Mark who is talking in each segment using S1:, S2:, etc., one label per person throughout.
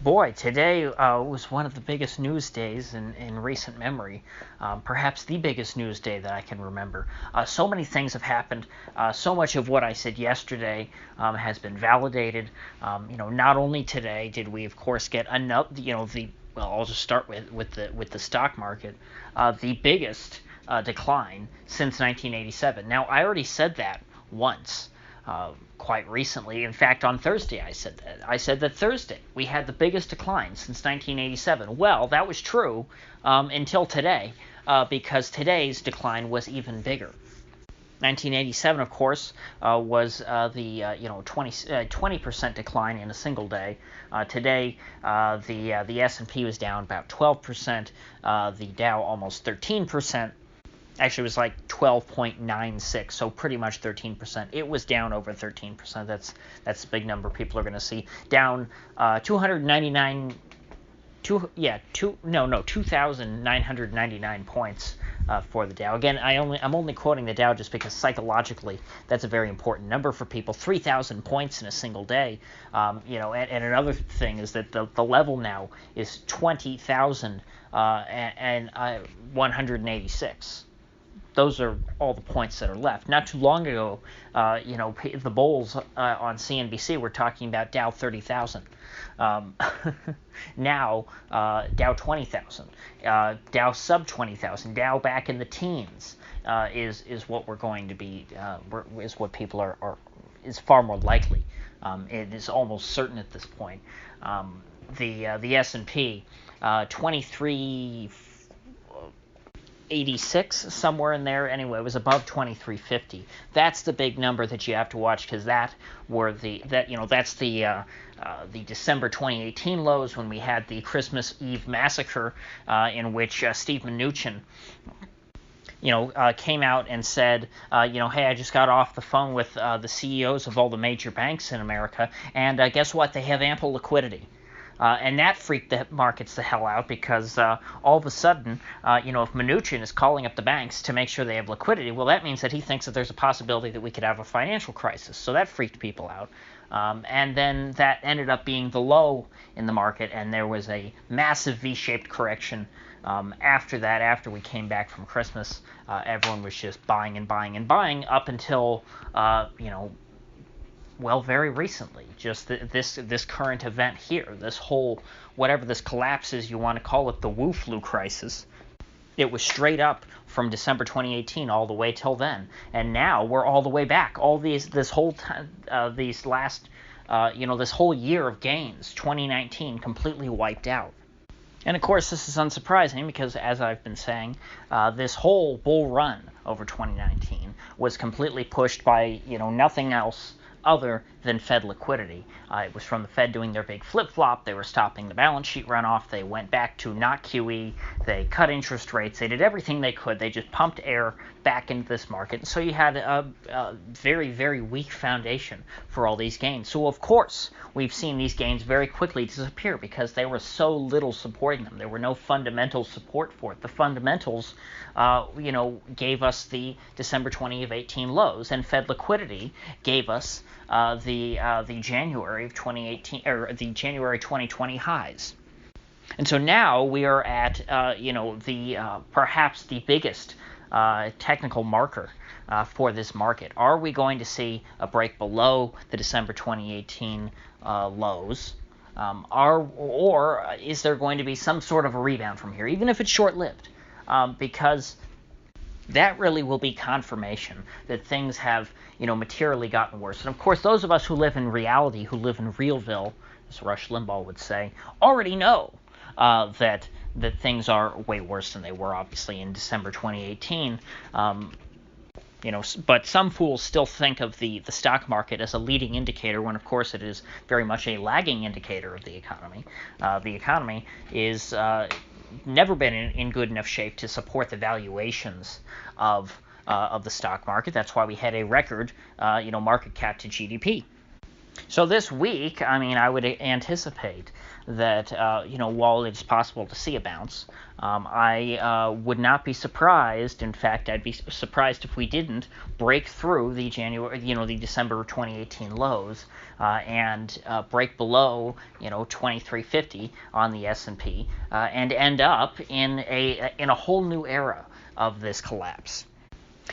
S1: Boy, today was one of the biggest news days in recent memory. Perhaps the biggest news day that I can remember. So many things have happened. So much of what I said yesterday has been validated. Not only today did we, of course, get another. Well, I'll just start with the stock market, the biggest decline since 1987. Now, I already said that once. Quite recently. In fact, on Thursday I said that. I said that Thursday we had the biggest decline since 1987. Well, that was true until today, because today's decline was even bigger. 1987, of course, was the 20% decline in a single day. Today, the S&P was down about 12%, the Dow almost 13%. Actually, it was like 12.96, so pretty much 13%. It was down over 13%. That's a big number people are going to see. Down 2,999 points for the Dow. Again, I'm only quoting the Dow just because psychologically that's a very important number for people. 3,000 points in a single day. And another thing is that the level now is 20,186. Those are all the points that are left. Not too long ago, the bulls on CNBC were talking about Dow 30,000. Now, Dow 20,000, Dow sub 20,000, Dow back in the teens is what we're going to be, is what people is far more likely. It is almost certain at this point. The S&P, 2386, somewhere in there. Anyway, it was above 2350. That's the big number that you have to watch, because that's the December 2018 lows, when we had the Christmas Eve massacre, in which Steve Mnuchin came out and said, hey, I just got off the phone with the CEOs of all the major banks in America, and guess what? They have ample liquidity. And that freaked the markets the hell out, because all of a sudden, if Mnuchin is calling up the banks to make sure they have liquidity, well, that means that he thinks that there's a possibility that we could have a financial crisis. So that freaked people out. And then that ended up being the low in the market, and there was a massive V-shaped correction after that. After we came back from Christmas, everyone was just buying and buying and buying up until, very recently, just this current event here, this whole, whatever this collapse is you want to call it, the Wu flu crisis. It was straight up from December 2018 all the way till then, and now we're all the way back. All this whole year of gains, 2019, completely wiped out. And of course, this is unsurprising, because as I've been saying, this whole bull run over 2019 was completely pushed by nothing else other than Fed liquidity. It was from the Fed doing their big flip-flop. They were stopping the balance sheet runoff. They went back to not QE. They cut interest rates. They did everything they could. They just pumped air back into this market. And so you had a very, very weak foundation for all these gains. So, of course, we've seen these gains very quickly disappear, because there was so little supporting them. There were no fundamental support for it. The fundamentals, gave us the December 2018 lows, and Fed liquidity gave us the January of 2018, or the January 2020 highs. And so now we are at perhaps the biggest technical marker for this market. Are we going to see a break below the December 2018 lows? Or is there going to be some sort of a rebound from here, even if it's short-lived? Because that really will be confirmation that things have, materially gotten worse. And of course, those of us who live in reality, who live in Realville, as Rush Limbaugh would say, already know that things are way worse than they were, obviously, in December 2018. But some fools still think of the stock market as a leading indicator, when of course it is very much a lagging indicator of the economy. The economy is never been in good enough shape to support the valuations of the stock market. That's why we had a record, market cap to GDP. So this week, I would anticipate that while it's possible to see a bounce, I would not be surprised. In fact, I'd be surprised if we didn't break through the the December 2018 lows and break below 2350 on the S&P and end up in a whole new era of this collapse.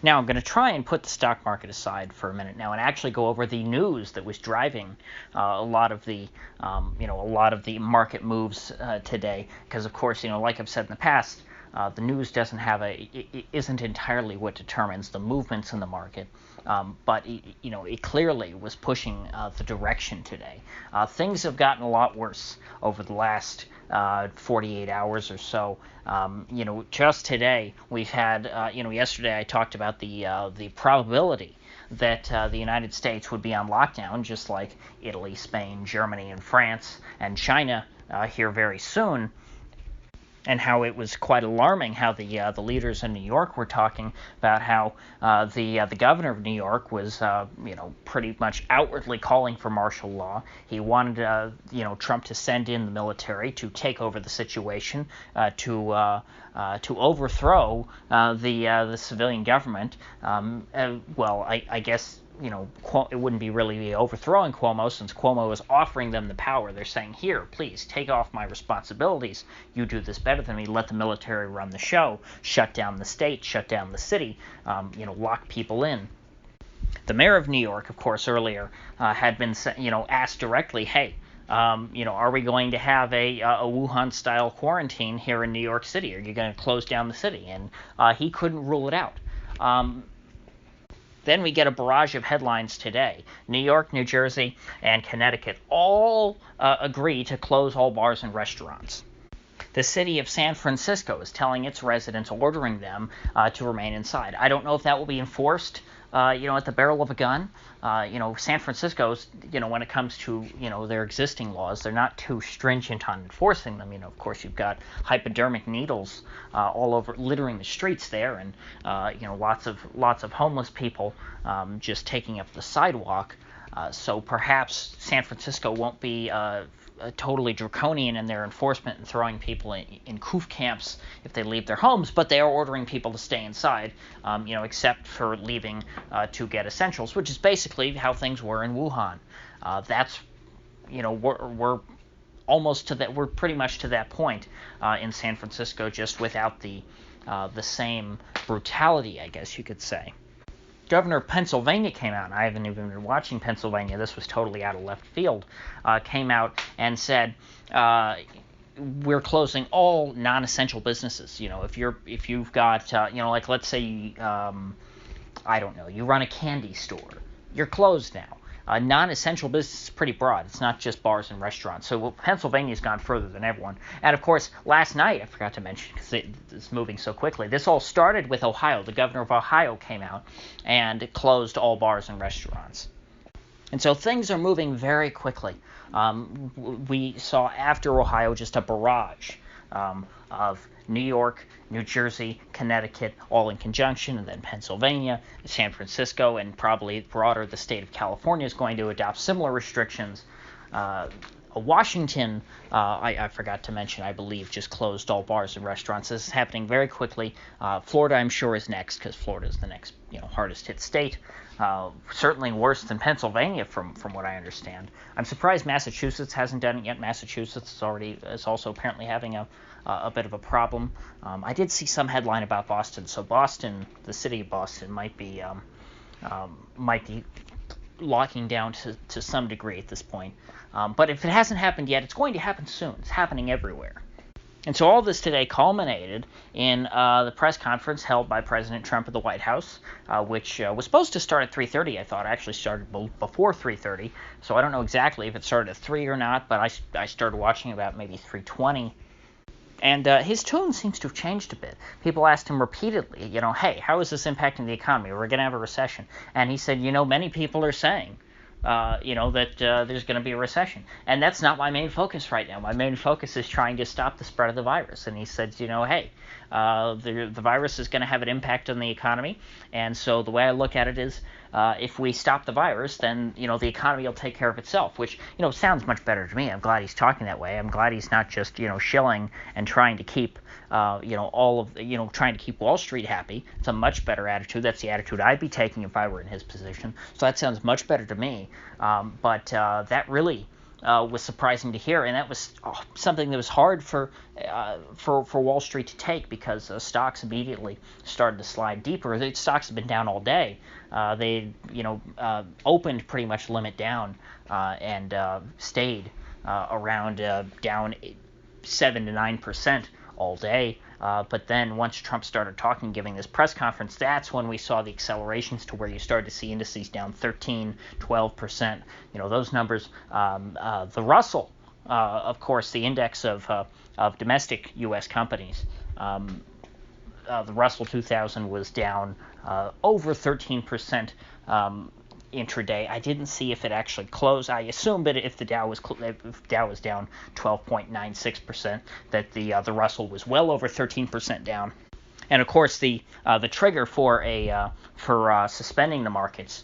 S1: Now, I'm going to try and put the stock market aside for a minute now and actually go over the news that was driving a lot of the market moves today. Because, of course, like I've said in the past, the news isn't entirely what determines the movements in the market. But it clearly was pushing the direction today. Things have gotten a lot worse over the last 48 hours or so. Just today we've had, yesterday I talked about the probability that the United States would be on lockdown, just like Italy, Spain, Germany, and France, and China here very soon. And how it was quite alarming how the leaders in New York were talking about how the governor of New York was pretty much outwardly calling for martial law. He wanted Trump to send in the military to take over the situation, to overthrow the civilian government. I guess it wouldn't really be overthrowing Cuomo, since Cuomo is offering them the power. They're saying, here, please, take off my responsibilities. You do this better than me. Let the military run the show. Shut down the state. Shut down the city. Lock people in. The mayor of New York, of course, earlier had been, asked directly, hey, are we going to have a Wuhan-style quarantine here in New York City? Are you going to close down the city? And he couldn't rule it out. Then we get a barrage of headlines today. New York, New Jersey, and Connecticut all agree to close all bars and restaurants. The city of San Francisco is telling its residents, ordering them to remain inside. I don't know if that will be enforced, at the barrel of a gun. San Francisco's, when it comes to, their existing laws, they're not too stringent on enforcing them. Of course, you've got hypodermic needles all over, littering the streets there, and, lots of homeless people just taking up the sidewalk. So perhaps San Francisco won't be totally draconian in their enforcement and throwing people in coof camps if they leave their homes, but they are ordering people to stay inside, except for leaving to get essentials, which is basically how things were in Wuhan. That's, we're almost to that. We're pretty much to that point in San Francisco, just without the same brutality, I guess you could say. Governor of Pennsylvania came out, and I haven't even been watching Pennsylvania, this was totally out of left field, came out and said, we're closing all non-essential businesses. If you've got, like let's say, I don't know, you run a candy store, you're closed now. Non-essential business is pretty broad. It's not just bars and restaurants. So Pennsylvania's gone further than everyone. And, of course, last night, I forgot to mention, because it's moving so quickly, this all started with Ohio. The governor of Ohio came out and closed all bars and restaurants. And so things are moving very quickly. We saw after Ohio just a barrage of New York, New Jersey, Connecticut, all in conjunction, and then Pennsylvania, San Francisco, and probably broader, the state of California is going to adopt similar restrictions. Washington, I forgot to mention, I believe, just closed all bars and restaurants. This is happening very quickly. Florida, I'm sure, is next, because Florida is the next, hardest hit state. Certainly worse than Pennsylvania, from what I understand. I'm surprised Massachusetts hasn't done it yet. Massachusetts is also apparently having a bit of a problem. I did see some headline about Boston. So Boston, the city of Boston, might be locking down to some degree at this point. But if it hasn't happened yet, it's going to happen soon. It's happening everywhere. And so all this today culminated in the press conference held by President Trump at the White House, which was supposed to start at 3:30. I thought it actually started before 3:30. So I don't know exactly if it started at 3 or not, but I started watching about maybe 3:20. And his tone seems to have changed a bit. People asked him repeatedly, hey, how is this impacting the economy? We're going to have a recession. And he said, many people are saying, that there's going to be a recession. And that's not my main focus right now. My main focus is trying to stop the spread of the virus. And he said, hey, the virus is going to have an impact on the economy. And so the way I look at it is if we stop the virus, then the economy will take care of itself. Which sounds much better to me. I'm glad he's talking that way. I'm glad he's not just shilling and trying to keep trying to keep Wall Street happy. It's a much better attitude. That's the attitude I'd be taking if I were in his position. So that sounds much better to me. But that really was surprising to hear, and that was something that was hard for Wall Street to take, because stocks immediately started to slide deeper. The stocks have been down all day. They opened pretty much limit down and stayed around down 7 to 9% all day. But then once Trump started talking, giving this press conference, that's when we saw the accelerations to where you started to see indices down 13, 12%. Those numbers. The Russell, of course, the index of domestic U.S. companies, the Russell 2000 was down over 13%. Intraday. I didn't see if it actually closed. I assume that if the Dow was down 12.96%, that the Russell was well over 13% down. And of course, the trigger for suspending the markets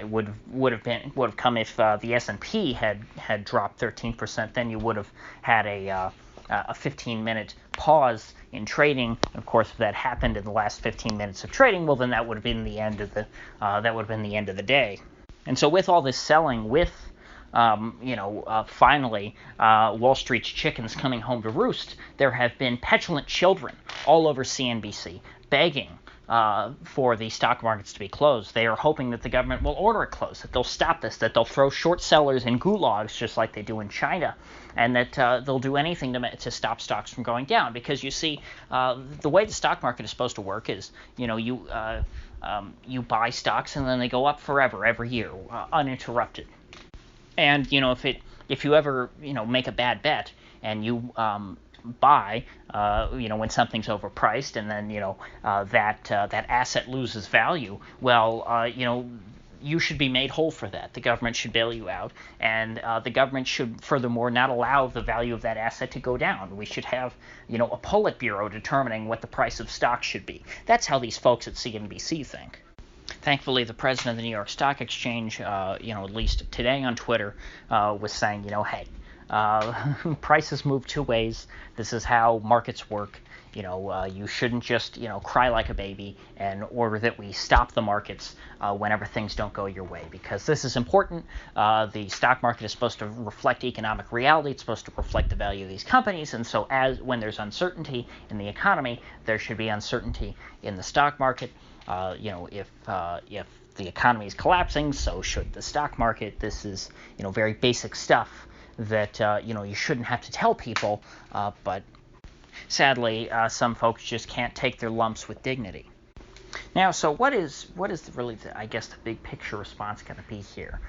S1: would have come if the S&P had dropped 13%. Then you would have had a 15-minute pause in trading. Of course, if that happened in the last 15 minutes of trading, well, then that would have been the end of the day. And so, with all this selling, with finally Wall Street's chickens coming home to roost, there have been petulant children all over CNBC begging for the stock markets to be closed. They are hoping that the government will order it closed, that they'll stop this, that they'll throw short sellers in gulags just like they do in China, and that they'll do anything to stop stocks from going down. Because you see, the way the stock market is supposed to work is, you buy stocks and then they go up forever, every year, uninterrupted. And if you ever make a bad bet and you buy when something's overpriced, and then that asset loses value, well, you should be made whole for that. The government should bail you out, and the government should furthermore not allow the value of that asset to go down. We should have a Politburo determining what the price of stocks should be. That's how these folks at CNBC think. Thankfully, the president of the New York Stock Exchange, at least today on Twitter, was saying, hey, prices move two ways. This is how markets work. You shouldn't just, cry like a baby and order that we stop the markets whenever things don't go your way, because this is important. The stock market is supposed to reflect economic reality. It's supposed to reflect the value of these companies. And so when there's uncertainty in the economy, there should be uncertainty in the stock market. If the economy is collapsing, so should the stock market. This is, very basic stuff that, you shouldn't have to tell people, but sadly, some folks just can't take their lumps with dignity. Now, so what is really, the big picture response going to be here,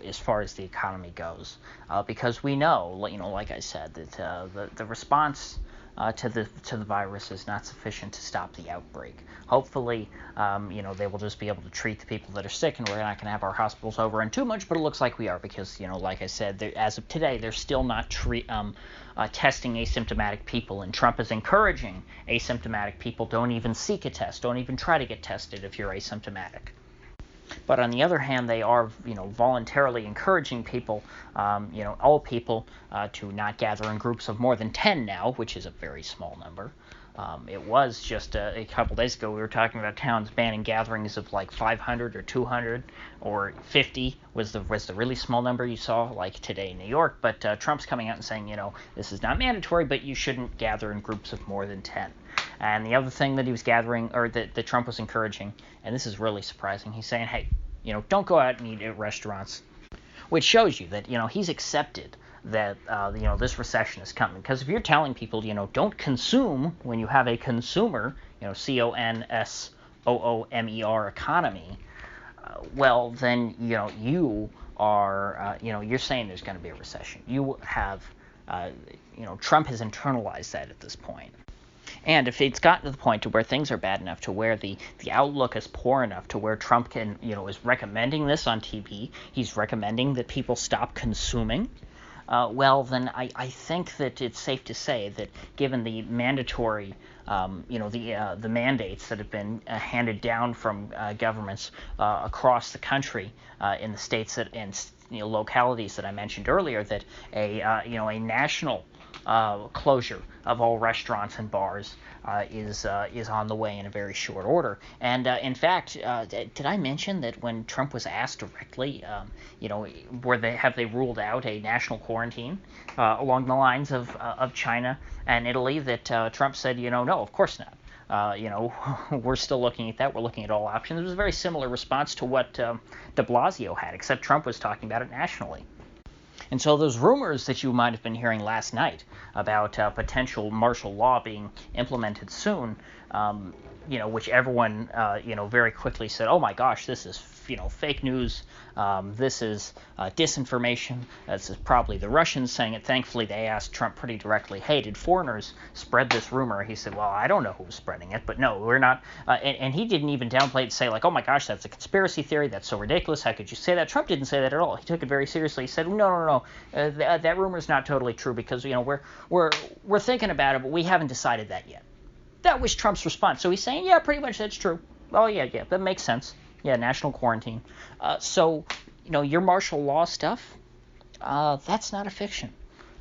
S1: as far as the economy goes? Because we know, like I said, that the response to the virus is not sufficient to stop the outbreak. Hopefully, they will just be able to treat the people that are sick, and we're not going to have our hospitals overrun too much. But it looks like we are, because like I said, as of today, they're still not testing asymptomatic people, and Trump is encouraging asymptomatic people. Don't even seek a test. Don't even try to get tested if you're asymptomatic. But on the other hand, they are, voluntarily encouraging people, all people, to not gather in groups of more than 10 now, which is a very small number. It was just a couple days ago we were talking about towns banning gatherings of like 500 or 200 or 50 was the really small number you saw, like today in New York. But Trump's coming out and saying, this is not mandatory, but you shouldn't gather in groups of more than 10. And the other thing that he was gathering, or that Trump was encouraging, and this is really surprising, he's saying, hey, don't go out and eat at restaurants, which shows you that, he's accepted that, this recession is coming. Because if you're telling people, don't consume when you have a consumer, CONSOOMER economy, well, then, you are, you're saying there's going to be a recession. You have, Trump has internalized that at this point. And if it's gotten to the point to where things are bad enough, to where the outlook is poor enough, to where Trump is recommending this on TV, he's recommending that people stop consuming, well, then I think that it's safe to say that given the mandatory, the mandates that have been handed down from governments across the country in the states and localities that I mentioned earlier, that a national closure of all restaurants and bars is on the way in a very short order. And in fact, did I mention that when Trump was asked directly, have they ruled out a national quarantine along the lines of China and Italy? That Trump said, no, of course not. We're still looking at that. We're looking at all options. It was a very similar response to what de Blasio had, except Trump was talking about it nationally. And so those rumors that you might have been hearing last night about potential martial law being implemented soon, which everyone, very quickly said, oh my gosh, this is, fake news. This is disinformation. This is probably the Russians saying it. Thankfully, they asked Trump pretty directly, hey, did foreigners spread this rumor? He said, well, I don't know who's spreading it, but no, we're not. And he didn't even downplay it to say, like, oh my gosh, that's a conspiracy theory. That's so ridiculous. How could you say that? Trump didn't say that at all. He took it very seriously. He said, no. That rumor is not totally true because, we're thinking about it, but we haven't decided that yet. That was Trump's response. So he's saying, yeah, pretty much that's true. Oh, yeah, that makes sense. Yeah, national quarantine. So, your martial law stuff, that's not a fiction.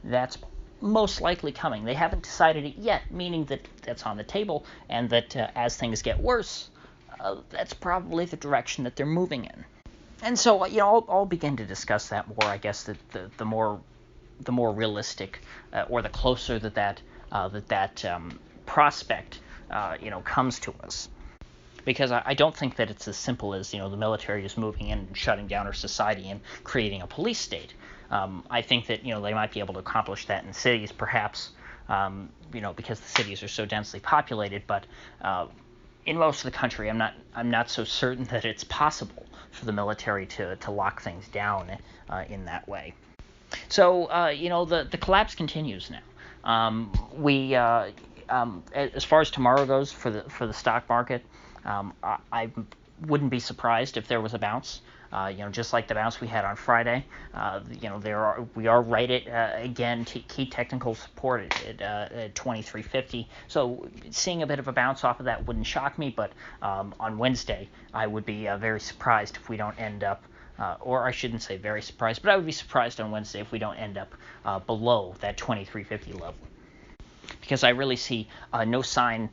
S1: That's most likely coming. They haven't decided it yet, meaning that that's on the table, and that as things get worse, that's probably the direction that they're moving in. And so, I'll begin to discuss that more. I guess that the more realistic, or the closer that prospect, comes to us. Because I don't think that it's as simple as, the military is moving in and shutting down our society and creating a police state. I think that, they might be able to accomplish that in cities, perhaps, because the cities are so densely populated. But in most of the country, I'm not so certain that it's possible for the military to lock things down in that way. So, the collapse continues now. As far as tomorrow goes for the stock market, I wouldn't be surprised if there was a bounce. Just like the bounce we had on Friday. We are right at again key technical support at 2350. So seeing a bit of a bounce off of that wouldn't shock me. But on Wednesday, I would be very surprised if we don't end up. Or I shouldn't say very surprised, but I would be surprised on Wednesday if we don't end up below that 2350 level. Because I really see no sign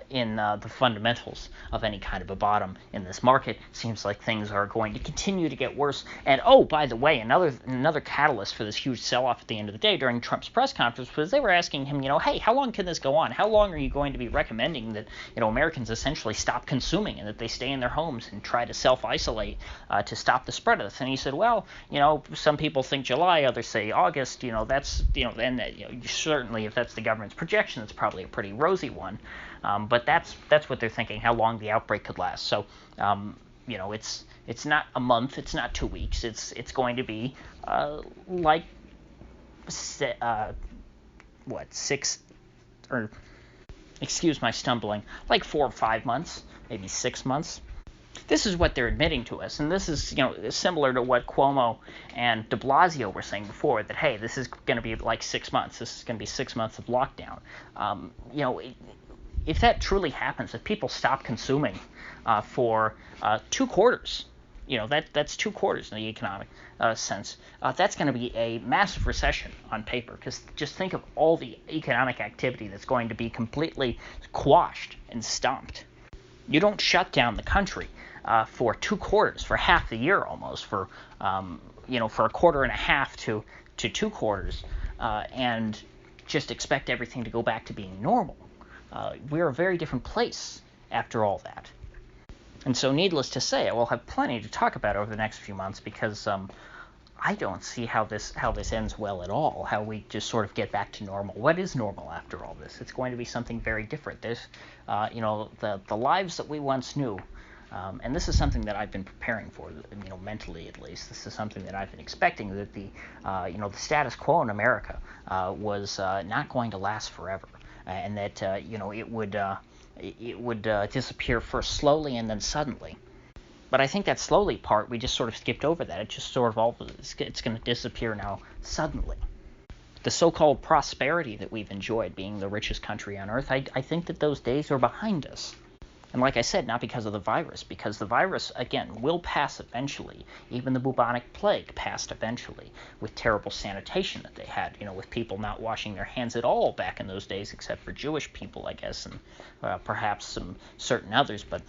S1: in the fundamentals of any kind of a bottom in this market. Seems like things are going to continue to get worse. And by the way, another catalyst for this huge sell-off at the end of the day during Trump's press conference was they were asking him, hey, how long can this go on? How long are you going to be recommending that Americans essentially stop consuming and that they stay in their homes and try to self-isolate to stop the spread of this? And he said, well, some people think July, others say August. That's certainly if that's the government's projection, it's probably a pretty rosy one, but that's what they're thinking, how long the outbreak could last. So it's not a month, it's not 2 weeks, it's going to be excuse my stumbling, like 4 or 5 months, maybe 6 months. This is what they're admitting to us, and this is similar to what Cuomo and de Blasio were saying before, that hey, this is going to be like 6 months. This is going to be 6 months of lockdown. If that truly happens, if people stop consuming for 2 quarters, that's 2 quarters in the economic sense. That's going to be a massive recession on paper, because just think of all the economic activity that's going to be completely quashed and stomped. You don't shut down the country for 2 quarters, for half the year almost, for a quarter and a half to 2 quarters, and just expect everything to go back to being normal. We're a very different place after all that. And so needless to say, we'll have plenty to talk about over the next few months, because I don't see how this ends well at all, how we just sort of get back to normal. What is normal after all this? It's going to be something very different. There's, the lives that we once knew, and this is something that I've been preparing for, mentally at least. This is something that I've been expecting, that the status quo in America was not going to last forever, and that, it would disappear first slowly and then suddenly. But I think that slowly part, we just sort of skipped over that. It just sort of all, it's going to disappear now suddenly. The so-called prosperity that we've enjoyed, being the richest country on earth, I think that those days are behind us. And like I said, not because of the virus, because the virus, again, will pass eventually. Even the bubonic plague passed eventually, with terrible sanitation that they had, with people not washing their hands at all back in those days, except for Jewish people, I guess, and perhaps some certain others. But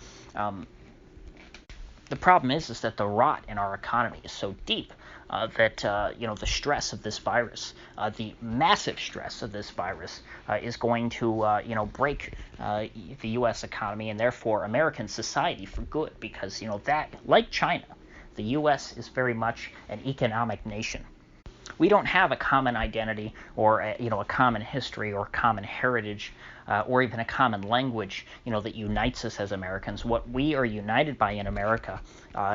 S1: the problem is that the rot in our economy is so deep that the stress of this virus, the massive stress of this virus, is going to break the U.S. economy and therefore American society for good. Because that, like China, the U.S. is very much an economic nation. We don't have a common identity or a common history or common heritage or even a common language that unites us as Americans. What we are united by in America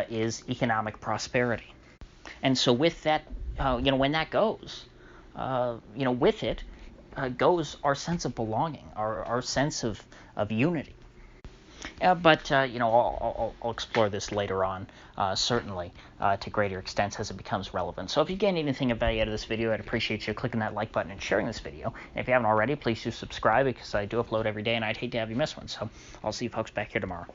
S1: is economic prosperity. And so with that, when that goes, with it goes our sense of belonging, our sense of unity. But I'll explore this later on, certainly, to greater extents as it becomes relevant. So if you gained anything of value out of this video, I'd appreciate you clicking that like button and sharing this video. And if you haven't already, please do subscribe, because I do upload every day, and I'd hate to have you miss one. So I'll see you folks back here tomorrow.